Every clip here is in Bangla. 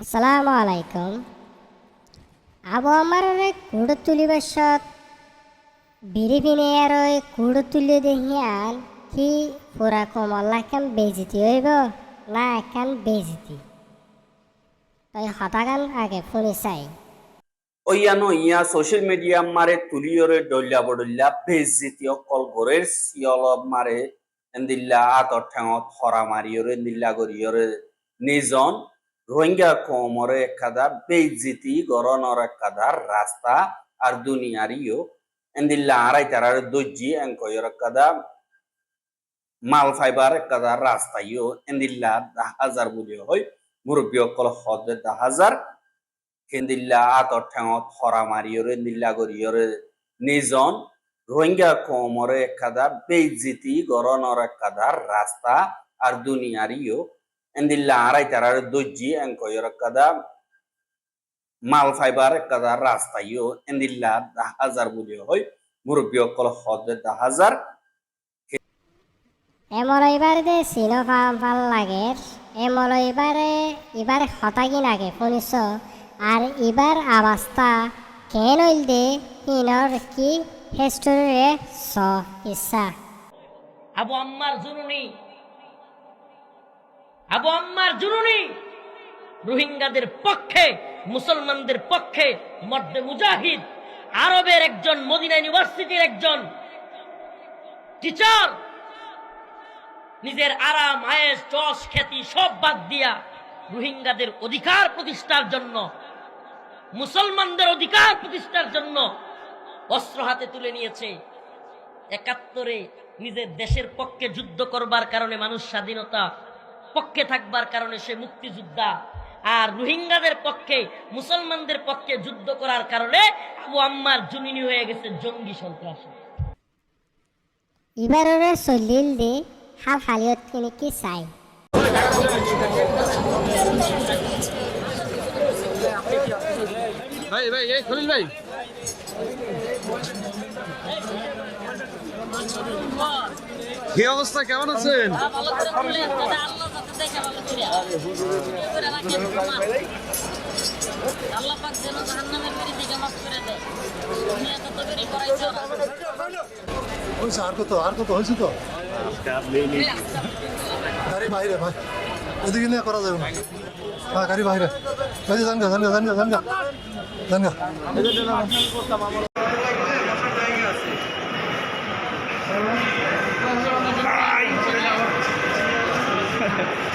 আসসালামু আলাইকুম। আবু আমারে কুড় তুলিবাসত বিড়ি পিনে আর ওই কুড় তুলি দেখিয়ান কি পুরা কমল্লা এখান বেজিতি হইব না এখান বেজিতি তাই হতাগান আগে শুনি চাই। ওইয়ানো ইয়া সোশ্যাল মিডিয়া মারে তুলিয়রে ডল্লা বডল্লা বেজিতি অকল গরের সিয়লব মারে এন্দিল্লা আতর ঠেঙত হরা মারিয়রে নিল্লা গরিয়রে নিজন রোহিঙ্গা কমরে একাদা বেজিতি গরনর একাদা রাস্তা আর দুনিয়ারিও এন্দিল্লা আড়াই তারার দজ্জি এঙ্কয়র একাদা মাল ফাইবার একাদা রাস্তাইও এন্দিল্লা 10,000 বলি হয় মুরব্বী অকল হদে 10,000 কেন্দিল্লা আতর ঠেঙত হরা মারিয়রে নিল্লা গরিয়রে নিজন রোহিঙ্গা কমরে একাদা বেজিতি গরনর একাদা রাস্তা আর দুনিয়ারিও এন্দিল্লা আড়াই তারার দজ্জি এঙ্কয়র একাদা মাল ফাইবার একাদা রাস্তাইও এন্দিল্লা 10,000 বলি হয় মুরব্বী অকল হদে 10,000 এমন এবারে দে চিনো ভাল লাগে এমন এবারে হতাগিন আগে শুনিছ আর এবার আবাস্তা কেন হইল দে কিনর কি হিস্টোরি স কিসা আবু আম্মার জুনুনি রোহিঙ্গাদের পক্ষে মুসলমানদের পক্ষে মর্দে মুজাহিদ আরবের একজন মদিনা ইউনিভার্সিটির একজন টিচার নিজের আরাম আয়েশ যশ খ্যাতি সব বাদ দিয়া রোহিঙ্গাদের অধিকার প্রতিষ্ঠার জন্য মুসলমানদের অধিকার প্রতিষ্ঠার জন্য অস্ত্র হাতে তুলে নিয়েছে। 71-এ নিজের দেশের পক্ষে যুদ্ধ করবার কারণে মানুষ স্বাধীনতা পক্ষে থাকবার কারণে সে মুক্তিযোদ্ধা, আর রোহিঙ্গাদের পক্ষে মুসলমানদের পক্ষে যুদ্ধ করার কারণে আবু আম্মার জুনিনি হয়ে গেছে জঙ্গি সন্ত্রাসী। এবারে চলিল দে হাল হালিয়ত কিনে কি চাই ভাই ভাই এই খলিল ভাই কি অবস্থা, কেমন আছেন? আর কত হয়েছে তো গাড়ি বাইরে ভাই এদিকে নিয়ে করা যাবে না। হ্যাঁ গাড়ি বাইরে জানগা জানগা জানগা জানগা জানগা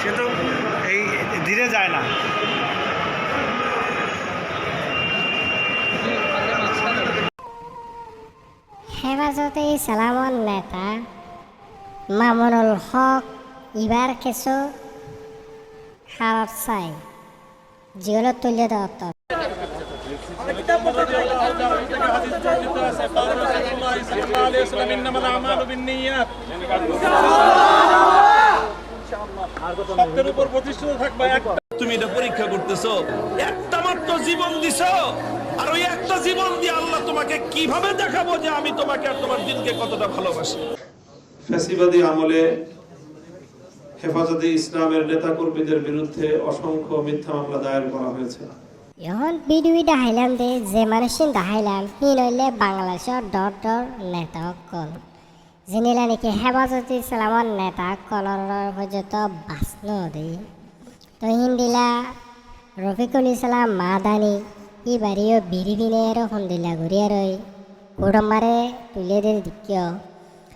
সে তো এই ধীরে যায় না। হেফাজতে ইসলামর নেতা মামুনুল হক এবার কিছু খারাপ চাই যেগুলো তুলে দেওয়া তুমি এটা পরীক্ষা করতেছো, একটা মাত্র জীবন দিছো, আর ওই একটা জীবন দিয়ে আল্লাহ তোমাকে কিভাবে দেখাবো যে আমি তোমাকে আর তোমার দিনকে কতটা ভালোবাসি। ফ্যাসিবাদী আমলে হেফাজতে ইসলামের নেতা কর্মীদের বিরুদ্ধে অসংখ্য মিথ্যা মামলা দায়ের করা হয়েছে। এখন ভিডিও দেখাইলাম দে যে মানুষের দেখাইলাম সি নইলে বাংলাদেশের ডর নেতা সকল যেনিলা নাকি হেফাজতে ইসলামর নেতা সকলের পর্যন্ত বাঁচন দে তো হিন্দিলা রফিকুল ইসলাম মাদানি এবারেও বিড়ি পিনের সন্দিলা ঘুরিয়ে রই কুড়ম্বারে তুলে দিয়ে দিকিও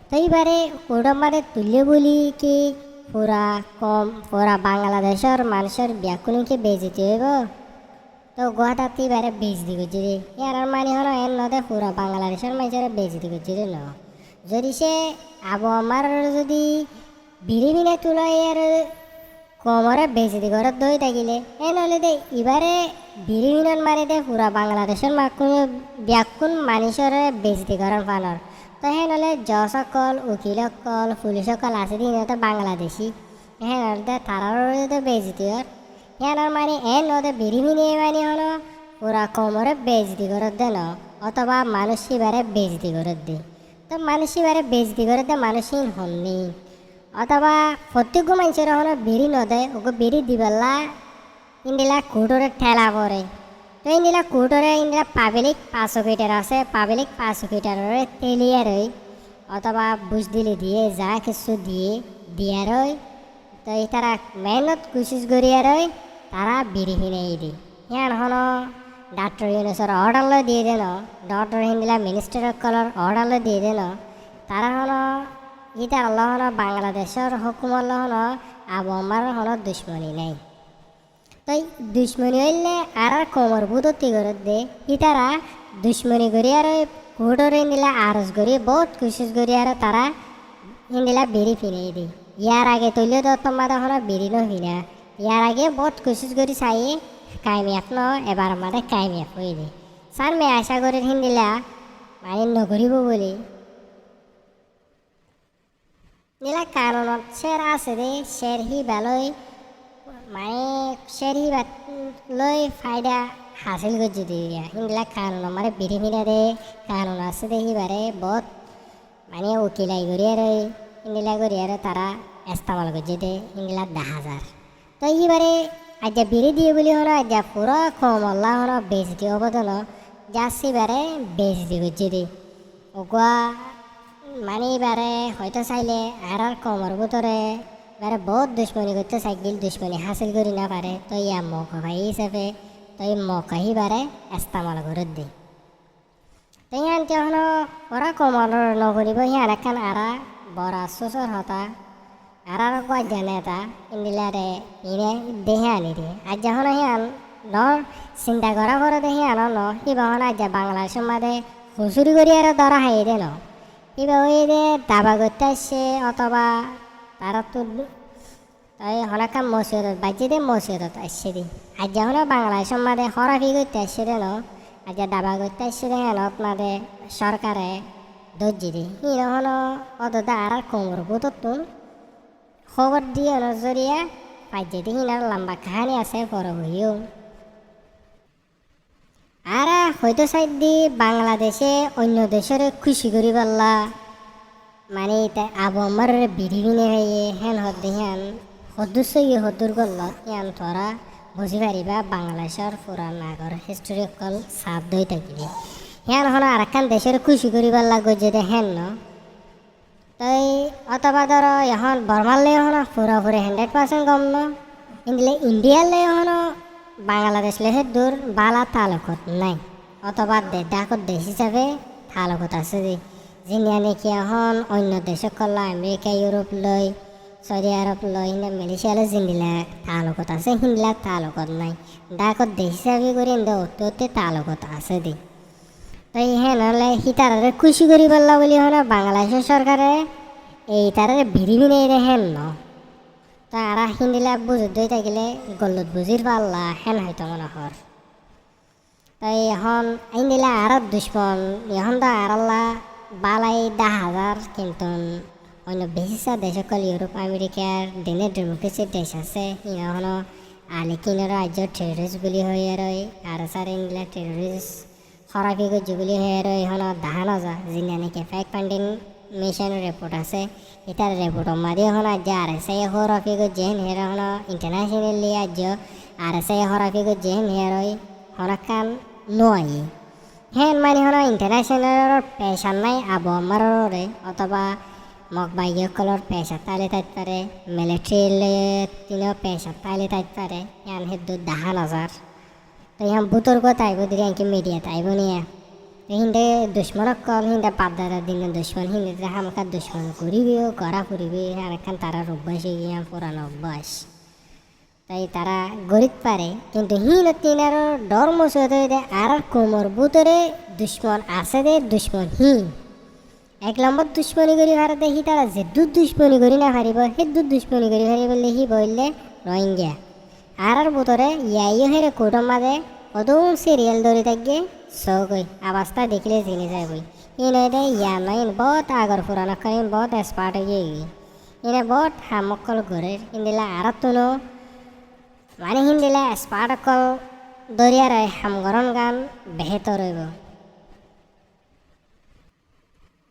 তো এইবারে কুড়ম্বারে তুলে বলি কি পুরা বাংলাদেশের মানুষের ব্যাকুলকে বেজিতে হইব তো গুয়াহাটি এবারে বেজতি করছি রে ইয়ার মানে হলো এর নদে পুরা বাংলাদেশের মানুষের বেজতি করছি রে ন যদি সে আবু আমার যদি বিড়ি বিনে তুলো ইয়ার কমরে বেজতি ঘরত দই থাকিলে এ নহলে দে এবারে বিড়ি বিনত মারি দে পুরা বাংলাদেশের ব্যাকুল মানুষের বেজতি করার ফানর তো হে নহলে জজ সকল উকিল সকল পুলিশ সকল আছে দিন তো বাংলাদেশি হ্যাঁ নহলে তারার তো বেজতি হর ইয়ানোর মানে এন নদে বিড়ি বিনিয়ে মানে হলো পুরা কমরে বেজতি করত দে ন অথবা মানুষ এবারে বেজতি করত দে তো মানুষ এবারে বেজতি করত দে মানুষহীন হননি অথবা প্রত্যেক মানুষের হলো বিড়ি নদে ওকে বিড়ি দিবেলা ইন্দিলা কুটরে ঠেলা পড়ে তো ইন্দিলা কুটরে ইন্দিলা পাবলিক 500 মিটার আছে পাবলিক 500 মিটারের তেলিয়ারই অথবা বুঝ দিলে দিয়ে যা কিছু দিয়ে দিয়ারই তো তারা মেহনত কোশিশ করিয়ারই তারা বিড়ি হিনেই দি ইয়ান হলো ডক্টর ইউনুসের অর্ডার দিয়ে দিল ডক্টর হিন্দিলা মিনিস্টার কলর অর্ডার দিয়ে দিল তারা হলো ইতার হলো বাংলাদেশের হুকুমত হলো আবহাওয়ার হলো দুশ্মনী নেই তো দুশ্মনী হইলে আর কোমর বুদতি করে দে ইতারা দুশ্মনী করি আর কুটর হিন্দিলা আরজ করি বহুত কোশিশ করি আর তারা হিন্দিলা বিড়ি ফিনেই দি ইয়ার আগে তৈলে তো তোমাদের হলো বিড়ি ফিনা ইয়ার আগে বহুত কোশিশ করি চাই কামিয়াব ন এবার আমাদের কামিয়াব হয়ে দি স্যার মে আশা করি হিন্দিলা মানে নগরিব বলি নীলা কারণত শের আছে দে শের হি বেলই মানে শের হি লই ফায়দা হাসিল করছি দিয়া হিন্দিলা কারণ আমার বিড়ি ফিনা দে কারণ আছে দে হিবারে বহুত মানে উকিলাই করিয়ার হিন্দিলা করিয়ার তারা ইস্তেমাল করছে দে হিন্দিলা 10,000 তো এইবারে আজ বিড়ি দিয়ে বলি হলো আজ পুরো কম আল্লাহ হলো বেশি অবদান যাচ্ছি বারে বেশি করছে দি ওগুয়া মানে এবারে হয়তো চাইলে আর কমর ভিতরে এবারে বহুত দুশ্মনী করতে চাইল দুশ্মনী হাসিল করি না পারে তো ইয়া মৌকা ভাই হিসাবে তো এই মৌকা হিবারে ইস্তেমাল করে দি তো ইয়ান হলো ওরা কমর নকরিব ইয়ান এখন আর বড় সুসর হতা আর গজা নেতা ইন্দিলারে ইনে দেহে আনি রে আজ যখন হিয়ান ন চিন্তা করা করে দেখি আনো ন কিবা হন আজ বাংলাদেশের মাঝে হুচুরি করি আর ধরা হাই দে ন কিবা ওই দে দাবা করতে আসছে অথবা তারা তো তাই হনাকাম মসজিদত বাজি দে মসজিদত আসছে দি আজ যখন বাংলাদেশের মাঝে হরাফি করতে আসছে দে ন আজ দাবা করতে আসছে দে হেনত মাঝে সরকারে দর্জি দি হিন হন অত আর কোমর বুততুন খবর দিয়ে নজরিয়া পাইছে হিনার লম্বা কাহানি আছে পর হইও আর হয়তো সাইড দি বাংলাদেশে অন্য দেশের খুশি করি পারলা মানে আবহাওয়ার বিধি বিনে হয়ে হেন হদ্দি হেন হদ্দুর সই হদ্দুর গল্ল ইয়ান তোরা বুঝি পারিবা বাংলাদেশের পুরান আগর হিস্টোরিক্যাল সাপ দই থাকিবি হেন হল আর একখান দেশের খুশি করি পারলা গজে হেন ন তাই অথবা ধরো এখন বর্মালে হলো পুরোপুরি 100% গম ন ইন্দিলে ইন্ডিয়ালে হলো বাংলাদেশ লেহে দূর বালা তালুকত নাই অথবা ডাকত দেশ হিসাবে তালুকত আছে যে যিনিয়া নাকি এখন অন্য দেশে করলো আমেরিকা ইউরোপ লই সৌদি আরব লই মালয়েশিয়ালে জিন্দিলা তালুকত আছে হিন্দিলা তালুকত নাই ডাকত দেশ হিসাবে করে অত্যতে তালুকত আছে দি তাই হ্যাঁ নহলে সি তারে খুশি করি পারলা বলি হলো বাংলাদেশের সরকারে এই তারে ভিড়ি ভিড়ে হেন ন তা আর হিন্দিলা বুঝত দই থাকিলে গল্লত বুঝির পারলা হেন হয়তো মনে হর তাই এখন হিন্দিলা আর দুশ্মন এখন তো আর বালাই 10,000 কিন্তু অন্য বেশিসা দেশ সকল ইউরোপ আমেরিকার দিনের ডেমোক্রেসির দেশ আছে এখনো আলিকিনের রাজ্য টেররিস্ট বুলি হয়ে রয় আর সার ইন্ডিয়া টেররিস্ট খরাপি করছে বুলি হয়ে রয় এখনো দেখা নজা যিনি নাকি ফেক ফান্ডিং মিশন রিপোর্ট আছে এটার রিপোর্টের মাঝে এখন আজ আর এস আই খরাপি করছে হের এখন ইন্টারন্যাশনালি আজ আর এস আই খরাপি করছে হের হনকান নয় হ্যাঁ মানে হলো ইন্টারন্যাশনাল পেশা নাই আবহাওয়ারে অথবা মগ বাইকলর পেশা তাইলে থাকতে পারে মিলিটারি তিনও পেশা তাইলে থাকতে পারে ইয়ান হেদু 10,000 তো ইয়ান বুতর্ক তাইব দিলে এনকি মিডিয়া তাইব নিয়ে হিন্দে দুশ্মনক কল হিন্দে পাবদার দিন দুশ্মন হিন্দে হামকা দুশ্মন করিবিও করা ফুরিবি আর এখন তারা অভ্যাস গিয়ে পুরানো অভ্যাস তাই তারা গরিব পারে কিন্তু হিন তিনার ডর মসুদে আর কোমর বুতরে দুশ্মন আছে দে দুশ্মন হিন 1 নম্বর দুশ্মনী করি ভারে দেখি তারা যে দুধ দুশ্মনী করি না হারিব সেই দুধ দুশ্মনী করি হারিব দেখি বললে রোহিঙ্গা আর বুতরে ইয়াইও হেরে কোটর মাঝে কদম সিরিয়াল ধরে থাকবে সৌকই আবাসটা দেখলে চিনি যায় বই ইনে দে ইয়া নয় বহুত আগর পুরানো করিম বহুত এক্সপার্ট হয়ে গিয়ে ইনে বহুত হামকল ঘরে ইন্দিলা আর তুনো মানে হিন্দিলা এক্সপার্ট অকল দরিয়ার হামগরণ গান বেহতর হইব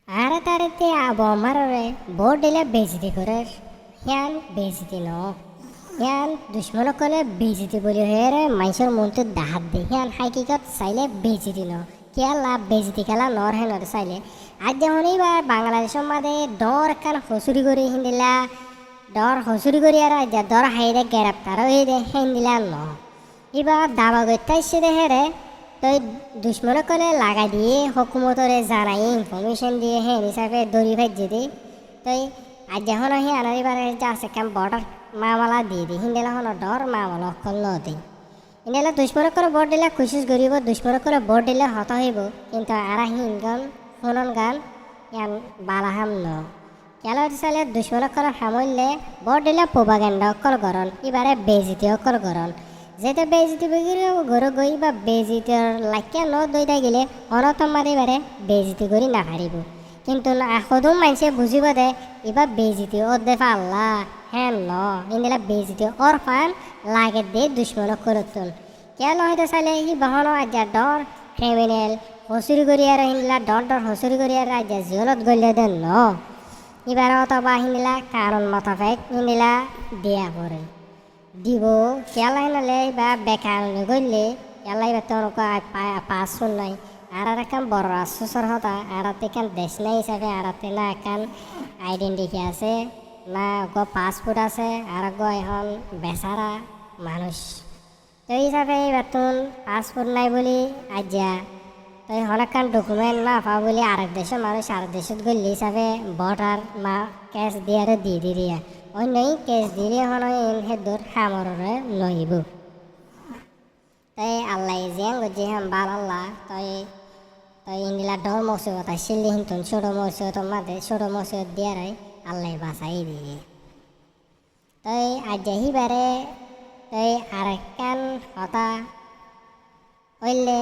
আর তারিতে আবহাওয়ারে বোর্ড দিলে বেজতি করে হিয়ান বেজতি ন ইয়ান দুশ্মন কলে বেজিতি বলি হয়ে মানুষের মনতে দাহাত দে ইয়ান হাইকিকত চাইলে বেজিতি ন কিয়া লাভ বেজিতি খেলা নর হে নর চাইলে আজ যেমন এইবার বাংলাদেশের মাঝে ডর কান হসুরি করে হিন্দিলা ডর হসুরি করে আর আজ ডর হাইরে গ্রেপ্তার হয়ে দে হিন্দিলা ন এবার দাবা করতে আসছে দেখে রে তো দুশ্মন কলে লাগাই দিয়ে হকুমতরে জানাই ইনফরমেশন দিয়ে হ্যাঁ হিসাবে দড়ি ভাজ্যে দিই তো আজ যখন হি আনার এবারে যা আছে কেম বর্ডার মামলা দিয়ে দিই হিন্দিলা হন ডর মামলা অকল ন দিই ইন্ডিয়ালে দুশ্মন করে ভোট দিলে খুশি করিব দুশ্মন করে ভোট দিলে হত হইব কিন্তু আর হিনগান শুনন গান ইয়ান বালাহাম ন কেলা চাইলে দুশ্মন করে সামৰিলে ভোট দিলে প্রোপাগান্ডা অকল গরণ এবারে বেজিতি অকল গরণ যেতে বেজিতি ঘরে গই বা বেজিতির লাইকা ন দইটা গেলে অনতম মারি বারে বেজিতি করি না হারিব কিন্তু সদুম মানুষে বুঝিব দে এবার বেজিতি ও দে পাল্লা হ্যাঁ ন ইন্দিলা বেজিতি ওর ফান লাগে দে দুশ্মন করতুন কেন হয়তো চাইলে ই বহন আজ ডর ক্রিমিনেল হসুরি করি আর হিন্দিলা ডর ডর হসুরি করি আর আজ জেলত গলিয়ে দেন ন এবার অথবা হিন্দিলা কারণ মতাফেক হিন্দিলা দিয়া পড়ে দিব কেলাই নালে বা বেকার গলে কেলাই বা তোর পাস শুন নাই আর একান বড় রাষ্ট্র হতা আর এখান দেশ নাই হিসাবে আর না একান আইডেন্টিটি আছে না গো পাসপোর্ট আছে আর গো এখন বেচারা মানুষ তো হিসাবে বেতন পাসপোর্ট নাই বলি আজ্যা তো হনকান ডকুমেন্ট না পাও বলি আরেক দেশের মানুষ আরেক দেশত গলি হিসাবে ভোটার মা ক্যাশ দিয়ে দিয়ে দিয়ে অন্যই ক্যাশ দিলে হন হেদুর সামরে লইব তাই আল্লাহ জিয়ান গজি হাম বাল আল্লাহ তাই তাই ইন্দিলা ডর মসিবত আসিলি হিন্তন ছোট মসিবত মাঝে ছোট মসিবত দিয়ারাই আল্লাহ বাঁচাই দিয়ে তাই আজ হিবারে তাই আরেকখান কথা হইলে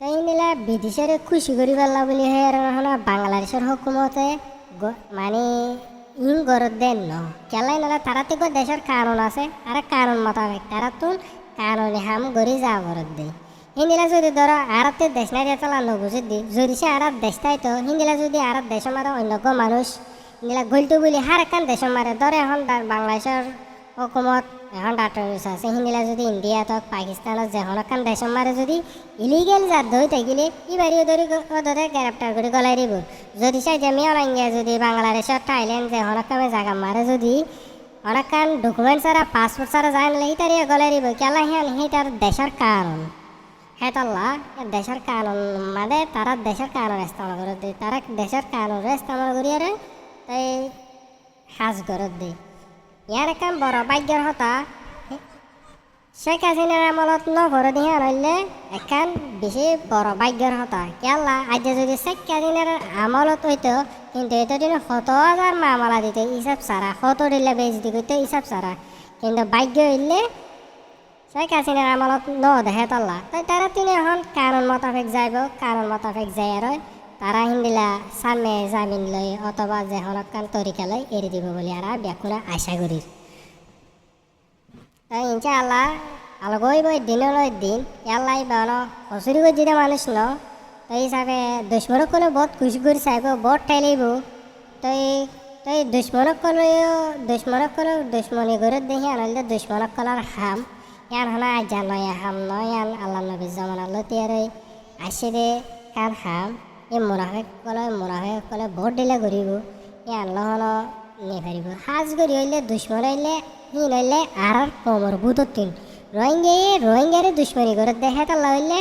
তাই ইন্দিলা বিদেশের খুশি করি পারলা বলি হয় আর বাংলাদেশের হুকুমতে মানে ইন গরত দেন ন কেলাই নালে তারা তো দেশের কারণ আছে আর কারণ মোতাবেক তারা তো কারণে হাম গড়ি যা গরত দেয় হিন্দিলা যদি ধরো আরতে দেশ নাই দিয়ে চালানো বুঝে দি যদি সে আর দেশ তাই তো হিন্দিলা যদি আর দেশের মারে অন্য মানুষ হিন্দিলা গলতো বলি হার একান দেশের মারে ধরে এখন বাংলাদেশের হুকুমত এখন ডাক্তার আছে হিন্দিলা যদি ইন্ডিয়া তো পাকিস্তানত যেখন একান দেশের মারে যদি ইলিগেল যাত ধরে থাকিলে ইবারিও ধরে গ্রেপ্তার করে গলাই দিব যদি চাই যে মিয়ালাঙ্গিয়া যদি বাংলাদেশের থাইল্যান্ড যেখন একামে জায়গা মারে যদি অনেকখান ডকুমেন্ট ছাড়া পাসপোর্ট ছাড়া যায় না হিতারিও গলাই দিব কেলা হেন হিটার দেশের কারণ হেতাল্লা দেশের কানুন মানে তারা দেশের কানুন ইস্তেমাল করে দেয় তারা দেশের কানুন ইস্তেমাল করিয়ে তাই সাজ করে দেয় ইয়ার এখন বড় ভাগ্যের হতা শেখ হাসিনার আমলত নভর দিয়ে আনলে এখন বেশি বড় ভাগ্যের হতা কেলা আজ যদি শেখ হাসিনার আমলত হইতো কিন্তু এটা দিন 100,000 মামলা দিতে হিসাব ছাড়া 100 দিলে বেজতি করতে হিসাব ছাড়া কিন্তু ভাগ্য হইলে শেখ হাসিনার আমলত ন দেখে তল্লা তাই তারা তিনি এখন কারণ মোতাবেক যাইব কারণ মোতাবেক যাই আর তারা হিন্দিলা সামনে জামিন লই অথবা যে হনকান তরিকা লই এড়ি দিব বলে আর ব্যাকুরা আশা করি তাই ইনশাআল্লাহ আলগইব দিনলৈ দিন ইয়াল্লাই বান হসুরি করে যদি মানুষ ন তাই হিসাবে দুশ্মনক কোনো বহুত খুশি করে চাইব বহুত ঠাইলাইব তাই তাই দুশ্মনক কলেও দুশ্মনী করে দেখি আনলে দুশ্মনক কলার হাম ইয়ান হনা আজান নয় হাম নয় ইয়ান আল্লাহ নবী জামানা লতিয়ারে আসে দে কান হাম এই মুনাফেক কলে ভোট দিলে ঘুরিব ইয়ান লহন নে পারিব সাজ করি হইলে দুশ্মন হইলে হিন হইলে আর কমর বুধর তিন রোহিঙ্গারে দুশ্মনী করে দেখে তাল্লা হইলে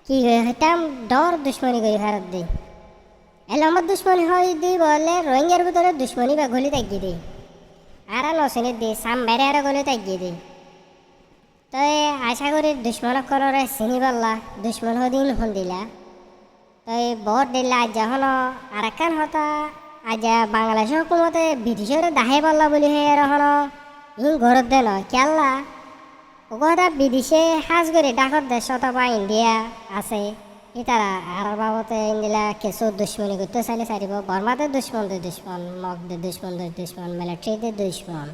কি হইতাম ডর দুশ্মনী করি ভারত দিই এলে আমার দুশ্মনী হয় দিই বললে রোহিঙ্গার ভিতরে দুশ্মনী বা গলি তাগিয়ে দিই আর নসিনি দিই সাম বেড়ে আর গলি তাগিয়ে দিই তাই আশা করি দুশ্মনক করে চিনি পারলা দুশ্মন হদিন হন দিলা তাই ভোট দিলা আজ যখন আর একখান হতা আজ বাংলাদেশ হুকুমতে ব্রিটিশের দাহে পারলা বলি হে এখন ইন ঘরত দেন কেল্লা ওটা বিদেশে সাজ করে ডাকর দেশ অথবা ইন্ডিয়া আছে ই তারা আর বাবতে ইন্দিলা কিছু দুশ্মনী করতে চাইলে চাইব বর্মাতে দুশ্মন মগদের দুশ্মন মিলিটারিতে দুশ্মন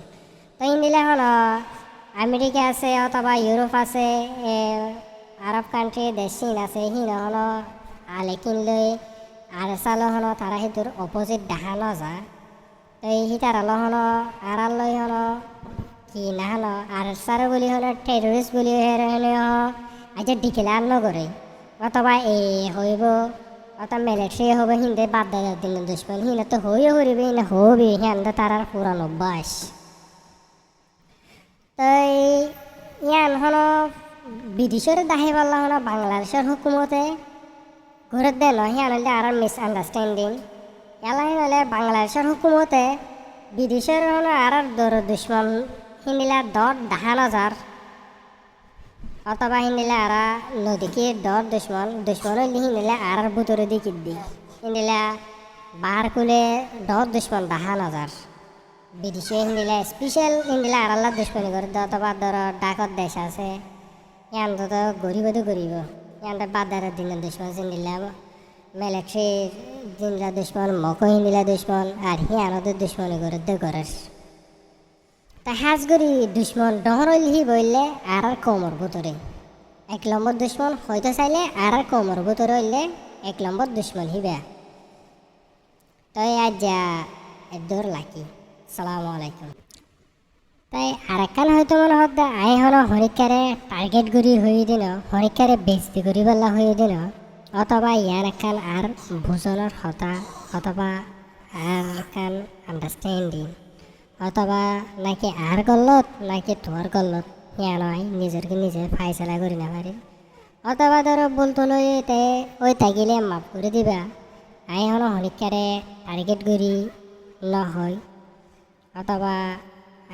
তো ইন্দিলা এখন আমেরিকা আছে অথবা ইউরোপ আছে আরব কান্ট্রি দেশ চীন আছে হিন হন আলে কিনলৈ আর চালো হন তারা সেইটোর অপোজিট দেখা নযা তো এই হিতার হলো আর লই হলো কি না হলো আর সার বলি হলো টেরোরিস্ট বলি হলো আজ ডিক্লেয়ার নগরে অথবা এ হইব অথবা মিলিটারি হবে হিন্দে বাদ দেওয়ার দিন দুশ্মন হিনে তো হইও হরিবে না হবি হিন্দে তার পুরান অভ্যাস। তো ইয়ান হলো বিদেশের দাহি বললা হলো বাংলাদেশের হুকুমতে ঘুরে দিল হিয়ান হলে আর মিসআন্ডারস্ট্যান্ডিং এলাই হলে বাংলাদেশের হুকুমতে বিদেশের হলো আর দর দুশ্মন হিন্দিলা 10,000 অথবা হিন্দিলা আর নদীকে দুশ্মন হইলে হিন্দিলা আর বুতরে দিকে দি হিন্দিলা বাহার কুলে দুশ্মন 10,000 বিদেশে হিন্দিলা স্পেশাল হিন্দিলা আর আল্লাহ দুশ্মনী করে অথবা ধর ডাকত দেশ আছে ইয়ান তো গরিব ইয়ানটা বাদারের দিনের দুশ্মন হিন্দিলা মিলিটারি জিনরা দুশ্মন মক হিন্দিলা দুশ্মন আর হিয়ানদের দুশ্মনী করে ঘরের তা হাজ করি দুশ্মন ডহরলি বললে আর কমর ভিতরে 1 নম্বর দুশ্মন হয়তো চাইলে আর কমর ভিতরে হইলে 1 নম্বর দুশ্মন হিবে। তাই আজ যা দূর লাকি সালামু আলাইকুম। তাই আরেকখান হয়তো মনে হতো আই হলো হরিকারে টার্গেট করি হয়ে দিন হরিকারে বেস্তি করি বললা হয়ে দিন অথবা ইয়ার একখান আর ভোজনের হতা অথবা আর একখান আন্ডারস্ট্যান্ডিং অথবা নাকি আর গলত নাকি তোর গলত ইয়া নয় নিজেরকে নিজে ফাইসলা করি না পারি অথবা ধরো বলতো লইতে ওই থাকিলে মাফ করে দিবা আই হলো হরিকারে টার্গেট করি নহয় অথবা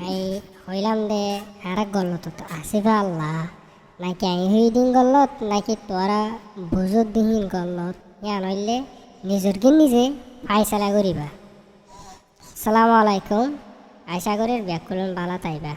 আই হইলাম দে আর গলত তো আসিবা আল্লাহ নাকি আই হই দিন গলত নাকি তোরা বুঝত দিন গলত ইয়া নইলে নিজেরকে নিজে ফাইসলা করিবা। সালামু আলাইকুম। আশা করি ব্যাক করুন ভালো তাইবা।